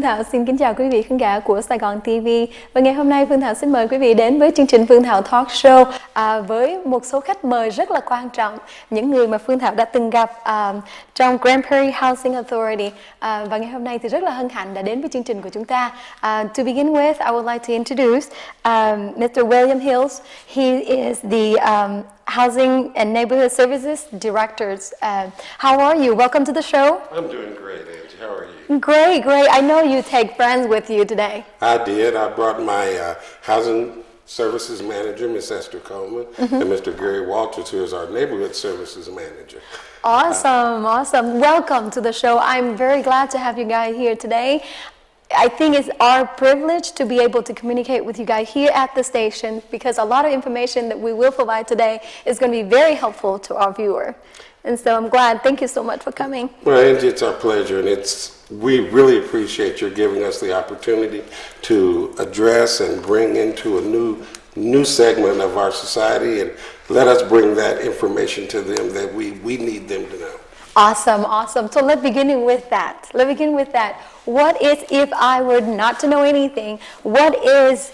Thảo xin kính chào quý vị khán giả của Sài Gòn TV. Và ngày hôm nay Phương Thảo xin mời quý vị đến với chương trình Phương Thảo Talk Show với một số khách mời rất là quan trọng, những người mà Phương Thảo đã từng gặp trong Grand Prairie Housing Authority. Và ngày hôm nay thì rất là hân hạnh đã đến với chương trình của chúng ta. To begin with, I would like to introduce Mr. William Hills. He is the Housing and Neighborhood Services Directors. How are you? Welcome to the show. I'm doing great, Angie. How are you? Great, great. I know you take friends with you today. I did. I brought my Housing Services Manager, Miss Esther Coleman, and Mr. Gary Walters, who is our Neighborhood Services Manager. Awesome, awesome. Welcome to the show. I'm very glad to have you guys here today. I think it's our privilege to be able to communicate with you guys here at the station because a lot of information that we will provide today is going to be very helpful to our viewer. And so I'm glad. Thank you so much for coming. Well, Angie, it's our pleasure, and we really appreciate your giving us the opportunity to address and bring into a new segment of our society and let us bring that information to them that we need them to know. Awesome, awesome. So let's begin with that. What is, if I were not to know anything, what is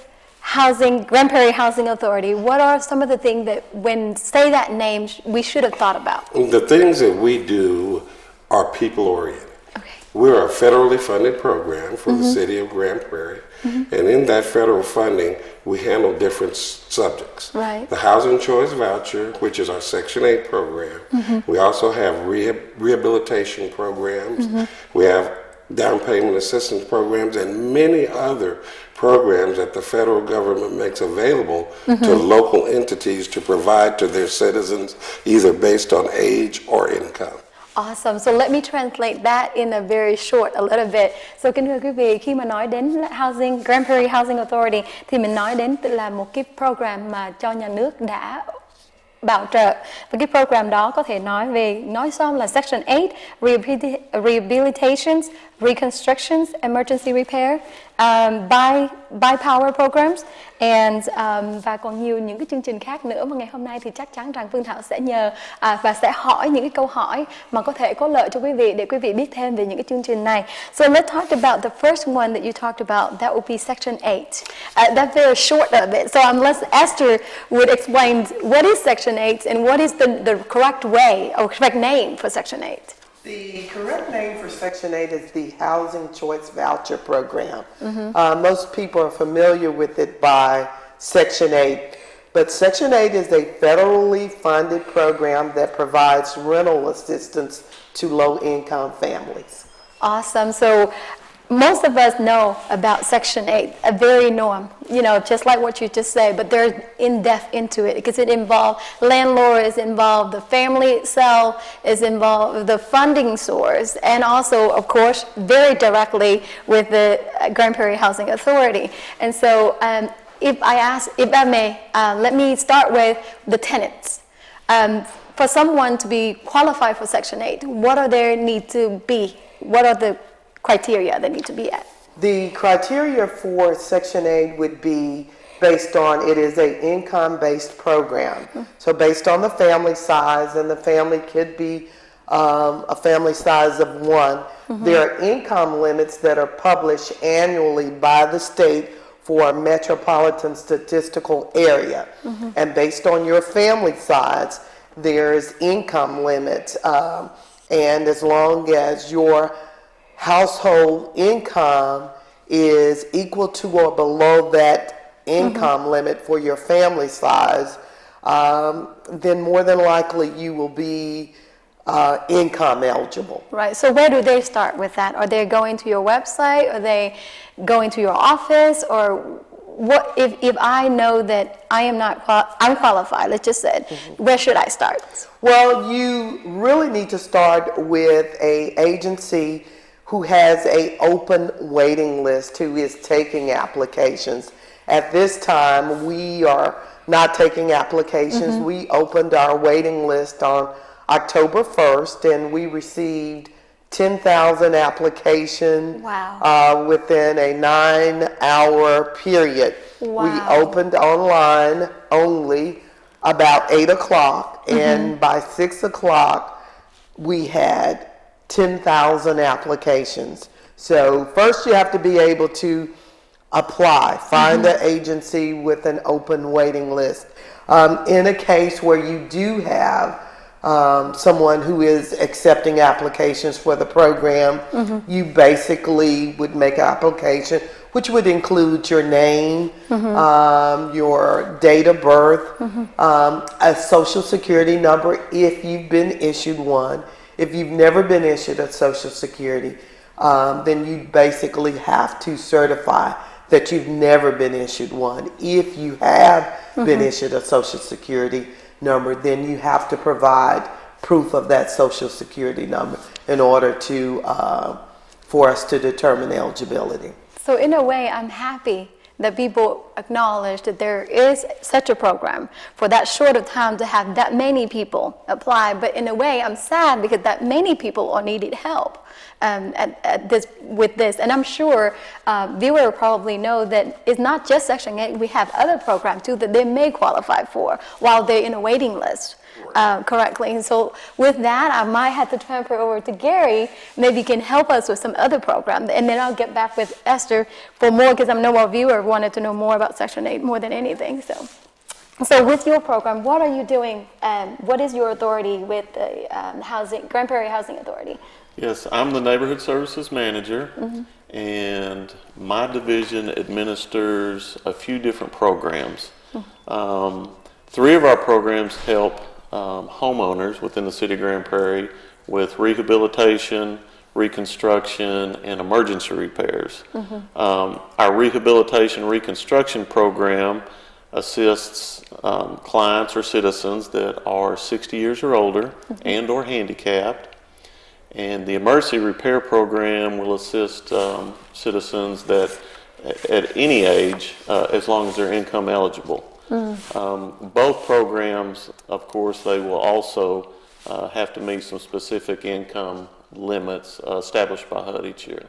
Grand Prairie Housing Authority? What are some of the things that when say that name we should have thought about? The things that we do are people-oriented. Okay. We're a federally funded program for the city of Grand Prairie. And in that federal funding, we handle different subjects. Right. The Housing Choice Voucher, which is our Section 8 program. We also have rehabilitation programs. We have down payment assistance programs and many other programs that the federal government makes available to local entities to provide to their citizens, either based on age or income. Awesome. So let me translate that in a very short, a little bit. So kính thưa quý vị, khi mà nói đến Grand Prairie Housing Authority thì mình nói đến là một cái program mà cho nhà nước đã bảo trợ. Và cái program đó có thể nói xong là Section 8, Rehabilitations, Reconstructions, Emergency Repair, by Power Programs, và còn nhiều những cái chương trình khác nữa mà ngày hôm nay thì chắc chắn rằng Phương Thảo sẽ nhờ và sẽ hỏi những cái câu hỏi mà có thể có lợi cho quý vị để quý vị biết thêm về những cái chương trình này. So let's talk about the first one that you talked about. That would be Section 8. That's very short of it. So unless Esther would explain what is Section 8 and what is the correct way or correct name for Section 8. The correct name for Section 8 is the Housing Choice Voucher Program. Most people are familiar with it by Section 8, but Section 8 is a federally funded program that provides rental assistance to low-income families. Awesome. So most of us know about Section 8, a very norm, just like what you just said, but they're in depth into it because it involves landlord is involved, the family itself is involved, the funding source, and also, of course, very directly with the Grand Prairie Housing Authority. And so if I may, let me start with the tenants. For someone to be qualified for Section 8, what are their need to be? What are the criteria that need to be at? The criteria for Section 8 would be based on, it is an income-based program. So based on the family size, and the family could be a family size of one, there are income limits that are published annually by the state for a metropolitan statistical area. And based on your family size, there's income limits. And as long as your household income is equal to or below that income limit for your family size, then more than likely you will be income eligible. Right. So where do they start with that? Are they going to your website? Are they going to your office? Or what if I know that I am not unqualified, let's just say, where should I start? Well, you really need to start with an agency who has an open waiting list, who is taking applications. At this time, we are not taking applications. We opened our waiting list on October 1st, and we received 10,000 applications within a 9-hour period. Wow. We opened online only about 8 o'clock, and by 6 o'clock, we had 10,000 applications. So first you have to be able to apply, find an agency with an open waiting list. In a case where you do have someone who is accepting applications for the program, you basically would make an application, which would include your name, your date of birth, a social security number if you've been issued one. If you've never been issued a social security, then you basically have to certify that you've never been issued one. If you have been issued a social security number, then you have to provide proof of that social security number in order to for us to determine eligibility. So in a way, I'm happy that people acknowledge that there is such a program for that short of time to have that many people apply. But in a way, I'm sad because that many people all needed help with this. And I'm sure viewers probably know that it's not just Section 8. We have other programs too that they may qualify for while they're in a waiting list. Correctly. And so with that, I might have to transfer over to Gary. Maybe he can help us with some other program. And then I'll get back with Esther for more, because I know our viewer wanted to know more about Section 8 more than anything. So with your program, what are you doing? What is your authority with the Grand Prairie Housing Authority? Yes, I'm the Neighborhood Services Manager, and my division administers a few different programs. 3 of our programs help homeowners within the city of Grand Prairie with rehabilitation, reconstruction, and emergency repairs. Our rehabilitation reconstruction program assists clients or citizens that are 60 years or older and or handicapped. And the emergency repair program will assist citizens that at any age, as long as they're income eligible. Both programs, of course, they will also have to meet some specific income limits established by HUD each year.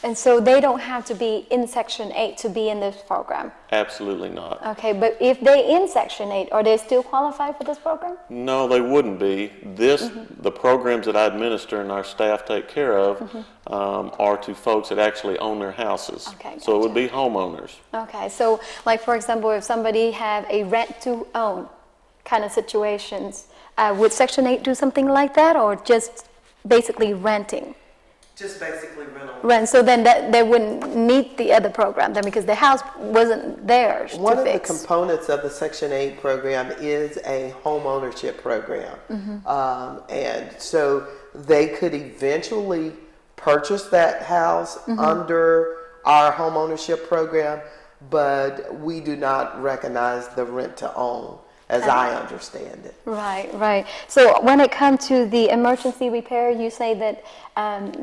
And so they don't have to be in Section 8 to be in this program? Absolutely not. Okay, but if they're in Section 8, are they still qualified for this program? No, they wouldn't be. The programs that I administer and our staff take care of are to folks that actually own their houses. Okay, so it would gotcha. be homeowners. Okay, so like for example, if somebody have a rent to own kind of situations, would Section 8 do something like that, or just basically renting? Just basically rental. Rent, so then they wouldn't need the other program then, because the house wasn't theirs to One of the fix. components of the Section 8 program is a home ownership program. And so they could eventually purchase that house under our home ownership program, but we do not recognize the rent to own, as I understand it. Right, right. So when it comes to the emergency repair, you say that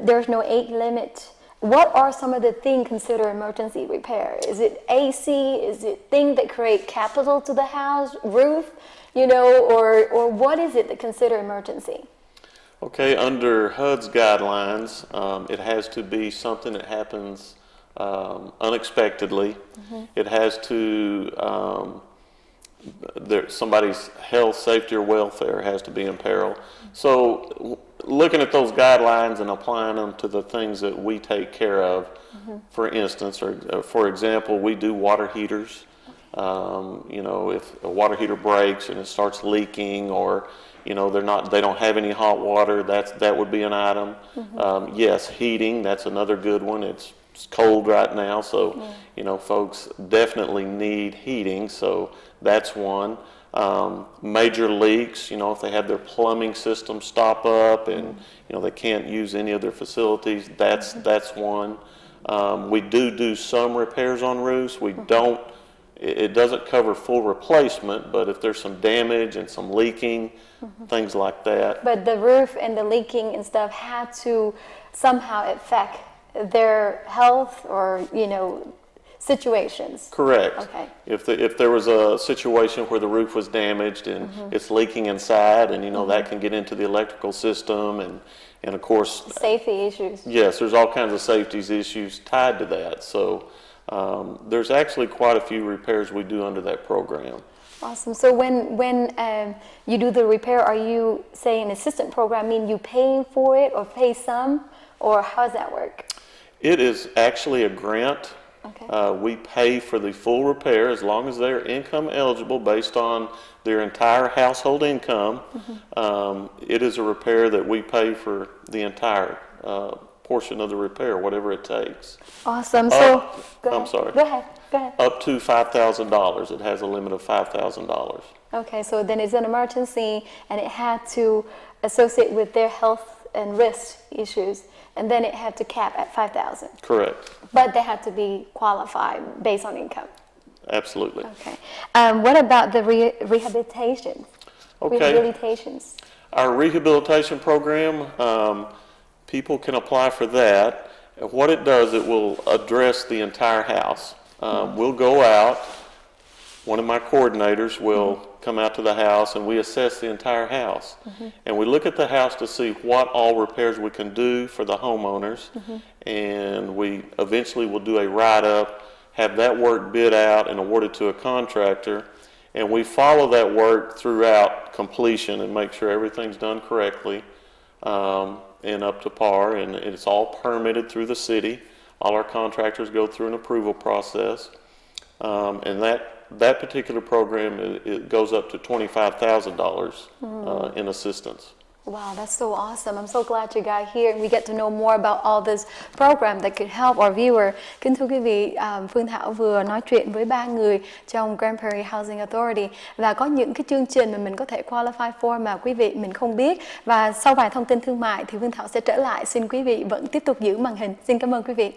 there's no age limit. What are some of the things considered emergency repair? Is it AC? Is it things that create capital to the house, roof, or what is it that consider emergency? Okay, under HUD's guidelines, it has to be something that happens unexpectedly. It has to somebody's health, safety, or welfare has to be in peril. So looking at those guidelines and applying them to the things that we take care of, for instance, or for example, we do water heaters. If a water heater breaks and it starts leaking, or they don't have any hot water, that would be an item. Yes, heating, that's another good one. It's cold right now, so folks definitely need heating, so that's one. Major leaks, if they have their plumbing system stop up and they can't use any of their facilities, that's one. We do some repairs on roofs. It doesn't cover full replacement, but if there's some damage and some leaking, things like that. But the roof and the leaking and stuff had to somehow affect their health or situations. Correct. Okay. If there was a situation where the roof was damaged and it's leaking inside, and that can get into the electrical system, and of course Safety issues. yes, there's all kinds of safety issues tied to that. So there's actually quite a few repairs we do under that program. Awesome. So when you do the repair, are you saying assistant program mean you paying for it or pay some, or how does that work? It is actually a grant. Okay. We pay for the full repair as long as they're income eligible based on their entire household income. It is a repair that we pay for the entire portion of the repair, whatever it takes. Awesome. So, I'm sorry. Go ahead. Go ahead. Up to $5,000. It has a limit of $5,000. Okay, so then it's an emergency and it had to associate with their health and risk issues, and then it had to cap at 5,000. Correct. But they had to be qualified based on income. Absolutely. Okay. What about the rehabilitation? Okay. Rehabilitations. Our rehabilitation program, people can apply for that. And what it does, it will address the entire house. We'll go out, one of my coordinators will come out to the house and we assess the entire house. And we look at the house to see what all repairs we can do for the homeowners. And we eventually will do a write-up, have that work bid out and awarded to a contractor. And we follow that work throughout completion and make sure everything's done correctly and up to par. And it's all permitted through the city. All our contractors go through an approval process. And that particular program, it goes up to $25,000 in assistance. Wow, that's so awesome. I'm so glad you got here and we get to know more about all this program that could help our viewer. Kính thưa quý vị, Phương Thảo vừa nói chuyện với 3 người trong Grand Prairie Housing Authority và có những cái chương trình mà mình có thể qualify for mà quý vị mình không biết. Và sau vài thông tin thương mại thì Phương Thảo sẽ trở lại. Xin quý vị vẫn tiếp tục giữ màn hình. Xin cảm ơn quý vị.